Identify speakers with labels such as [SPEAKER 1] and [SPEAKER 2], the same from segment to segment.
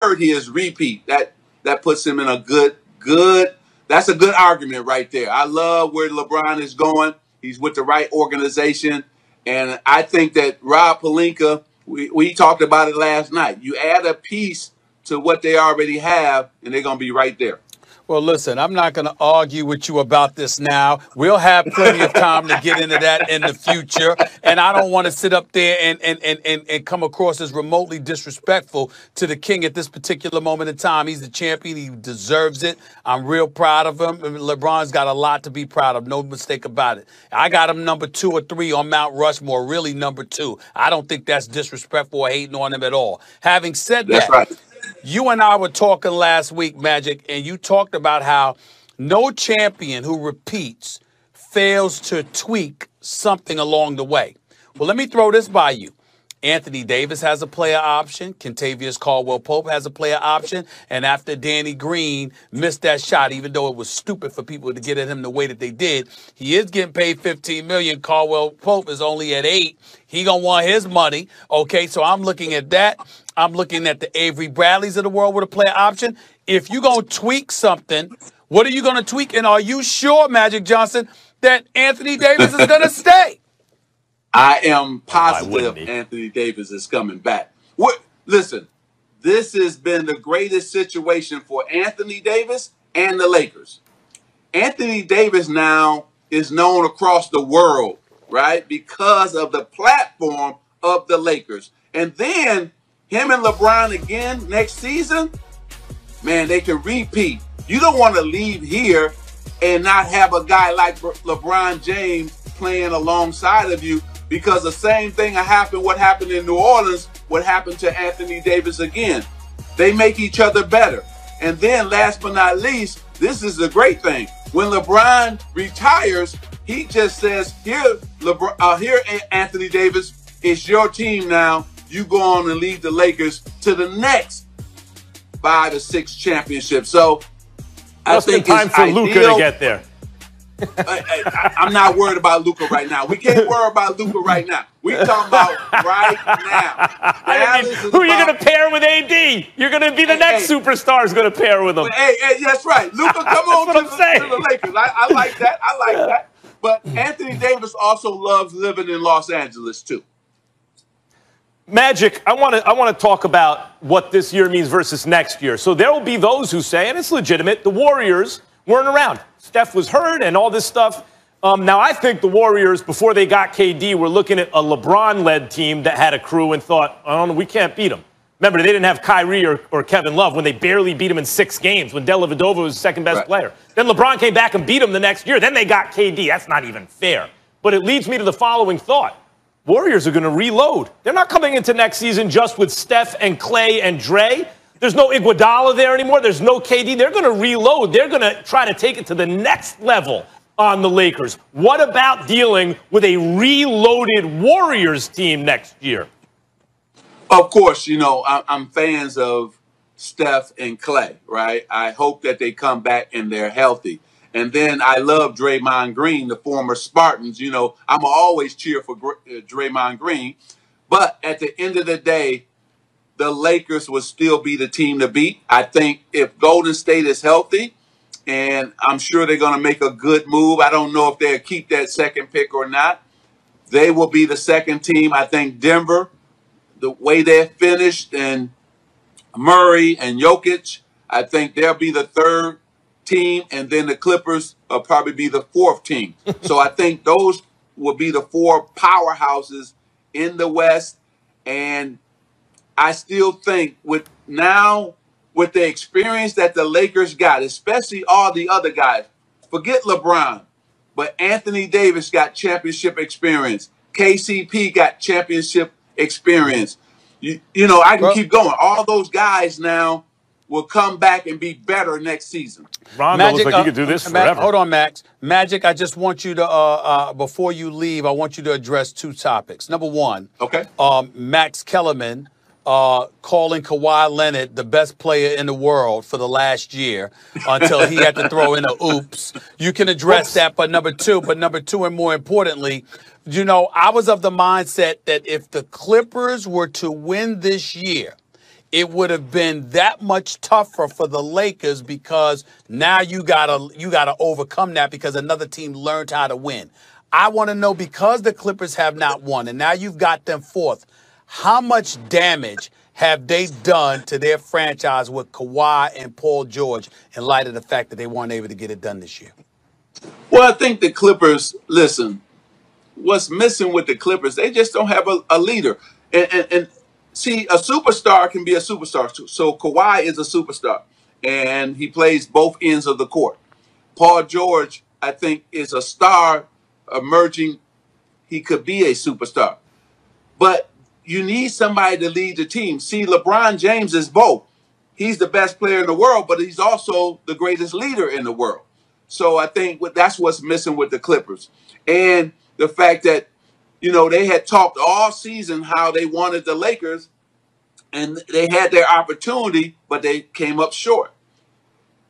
[SPEAKER 1] heard he is repeat. That puts him in a good. That's a good argument right there. I love where LeBron is going. He's with the right organization, and I think that Rob Pelinka. We talked about it last night. You add a piece to what they already have, and they're going to be right there.
[SPEAKER 2] Well, listen, I'm not going to argue with you about this now. We'll have plenty of time to get into that in the future. And I don't want to sit up there and come across as remotely disrespectful to the king at this particular moment in time. He's the champion. He deserves it. I'm real proud of him. LeBron's got a lot to be proud of. No mistake about it. I got him number 2 or 3 on Mount Rushmore, really number 2. I don't think that's disrespectful or hating on him at all. Having said that.
[SPEAKER 1] That's right.
[SPEAKER 2] You and I were talking last week, Magic, and you talked about how no champion who repeats fails to tweak something along the way. Well, let me throw this by you. Anthony Davis has a player option. Kentavious Caldwell-Pope has a player option. And after Danny Green missed that shot, even though it was stupid for people to get at him the way that they did, he is getting paid $15 million. Caldwell-Pope is only at $8 million. He going to want his money. Okay, so I'm looking at that. I'm looking at the Avery Bradleys of the world with a player option. If you're going to tweak something, what are you going to tweak? And are you sure, Magic Johnson, that Anthony Davis is going to stay?
[SPEAKER 1] I am positive Anthony Davis is coming back. Listen, this has been the greatest situation for Anthony Davis and the Lakers. Anthony Davis now is known across the world, right, because of the platform of the Lakers. And then him and LeBron again next season, man, they can repeat. You don't want to leave here and not have a guy like LeBron James playing alongside of you, because the same thing happened. What happened in New Orleans, what happened to Anthony Davis again. They make each other better. And then last but not least, this is the great thing. When LeBron retires, he just says, here, Anthony Davis, it's your team now. You go on and lead the Lakers to the next 5 or 6 championships. So I think
[SPEAKER 3] it's time for Luka to get there.
[SPEAKER 1] I'm not worried about Luka right now. We can't worry about Luka right now. We're talking about right now.
[SPEAKER 3] Who are you going to pair with AD? You're going to be the next superstar is going to pair with him.
[SPEAKER 1] Hey, that's right. Luka, come on to the Lakers. I like that. I like that. But Anthony Davis also loves living in Los Angeles, too.
[SPEAKER 3] Magic, I want to talk about what this year means versus next year. So there will be those who say, and it's legitimate, the Warriors weren't around. Steph was hurt and all this stuff. Now, I think the Warriors, before they got KD, were looking at a LeBron-led team that had a crew and thought, oh, no, we can't beat them. Remember, they didn't have Kyrie or Kevin Love when they barely beat him in 6 games, when Dellavedova was the second-best player. Then LeBron came back and beat him the next year. Then they got KD. That's not even fair. But it leads me to the following thought. Warriors are going to reload. They're not coming into next season just with Steph and Clay and Dre. There's no Iguodala there anymore. There's no KD. They're going to reload. They're going to try to take it to the next level on the Lakers. What about dealing with a reloaded Warriors team next year?
[SPEAKER 1] Of course, you know, I'm fans of Steph and Clay, right? I hope that they come back and they're healthy. And then I love Draymond Green, the former Spartans. You know, I'm always cheer for Draymond Green. But at the end of the day, the Lakers will still be the team to beat. I think if Golden State is healthy, and I'm sure they're going to make a good move. I don't know if they'll keep that second pick or not. They will be the second team. I think Denver, the way they're finished, and Murray and Jokic, I think they'll be the third team, and then the Clippers will probably be the 4th team. So I think those will be the 4 powerhouses in the West. And I still think with the experience that the Lakers got, especially all the other guys, forget LeBron, but Anthony Davis got championship experience. KCP got championship experience. You know, I can keep going. All those guys now will come back and be better next season.
[SPEAKER 3] Rondo looks like he could do this forever.
[SPEAKER 2] Hold on, Max. Magic, I just want you to, before you leave, I want you to address 2 topics. Number one, Max Kellerman calling Kawhi Leonard the best player in the world for the last year until he had to throw in a oops. You can address that, but number two, and more importantly, you know, I was of the mindset that if the Clippers were to win this year, it would have been that much tougher for the Lakers because now you gotta overcome that because another team learned how to win. I want to know, because the Clippers have not won and now you've got them fourth, how much damage have they done to their franchise with Kawhi and Paul George in light of the fact that they weren't able to get it done this year?
[SPEAKER 1] Well, I think the Clippers, listen, what's missing with the Clippers, they just don't have a leader. And see, a superstar can be a superstar. So Kawhi is a superstar, and he plays both ends of the court. Paul George, I think, is a star emerging. He could be a superstar. But you need somebody to lead the team. See, LeBron James is both. He's the best player in the world, but he's also the greatest leader in the world. So I think that's what's missing with the Clippers. And the fact that, you know, they had talked all season how they wanted the Lakers, and they had their opportunity, but they came up short.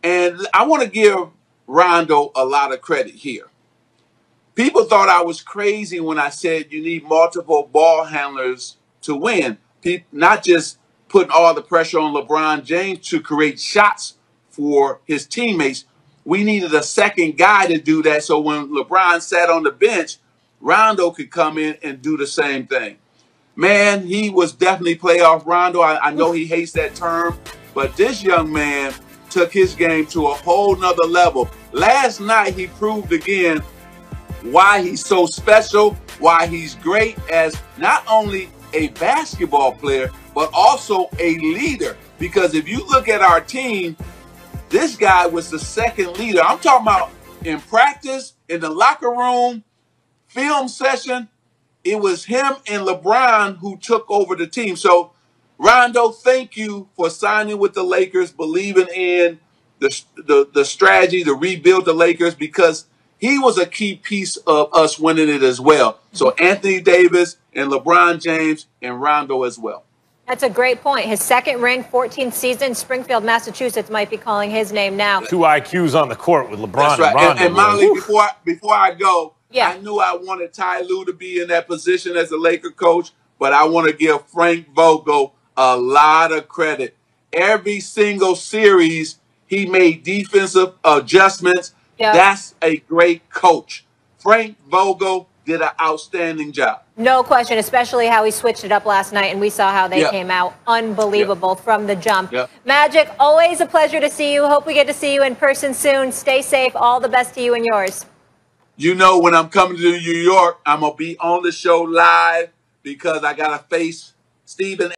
[SPEAKER 1] And I want to give Rondo a lot of credit here. People thought I was crazy when I said you need multiple ball handlers to win, not just putting all the pressure on LeBron James to create shots for his teammates. We needed a second guy to do that, so when LeBron sat on the bench, Rondo could come in and do the same thing. Man, he was definitely playoff Rondo. I know he hates that term, but this young man took his game to a whole nother level. Last night, he proved again why he's so special, why he's great as not only a basketball player, but also a leader. Because if you look at our team, this guy was the second leader. I'm talking about in practice, in the locker room, film session. It was him and LeBron who took over the team. So, Rondo, thank you for signing with the Lakers, believing in the strategy to rebuild the Lakers, because he was a key piece of us winning it as well. So, Anthony Davis and LeBron James and Rondo as well.
[SPEAKER 4] That's a great point. His second ring, 14th season. Springfield, Massachusetts might be calling his name now.
[SPEAKER 3] 2 IQs on the court with LeBron.
[SPEAKER 1] That's right.
[SPEAKER 3] And Rondo.
[SPEAKER 1] And Molly, before I go,
[SPEAKER 4] yeah.
[SPEAKER 1] I knew I wanted Ty Lue to be in that position as a Laker coach, but I want to give Frank Vogel a lot of credit. Every single series, he made defensive adjustments.
[SPEAKER 4] Yep.
[SPEAKER 1] That's a great coach. Frank Vogel did an outstanding job.
[SPEAKER 4] No question, especially how he switched it up last night, and we saw how they came out unbelievable from the jump. Magic, always a pleasure to see you. Hope we get to see you in person soon. Stay safe. All the best to you and yours.
[SPEAKER 1] You know, when I'm coming to New York, I'm going to be on the show live because I got to face Stephen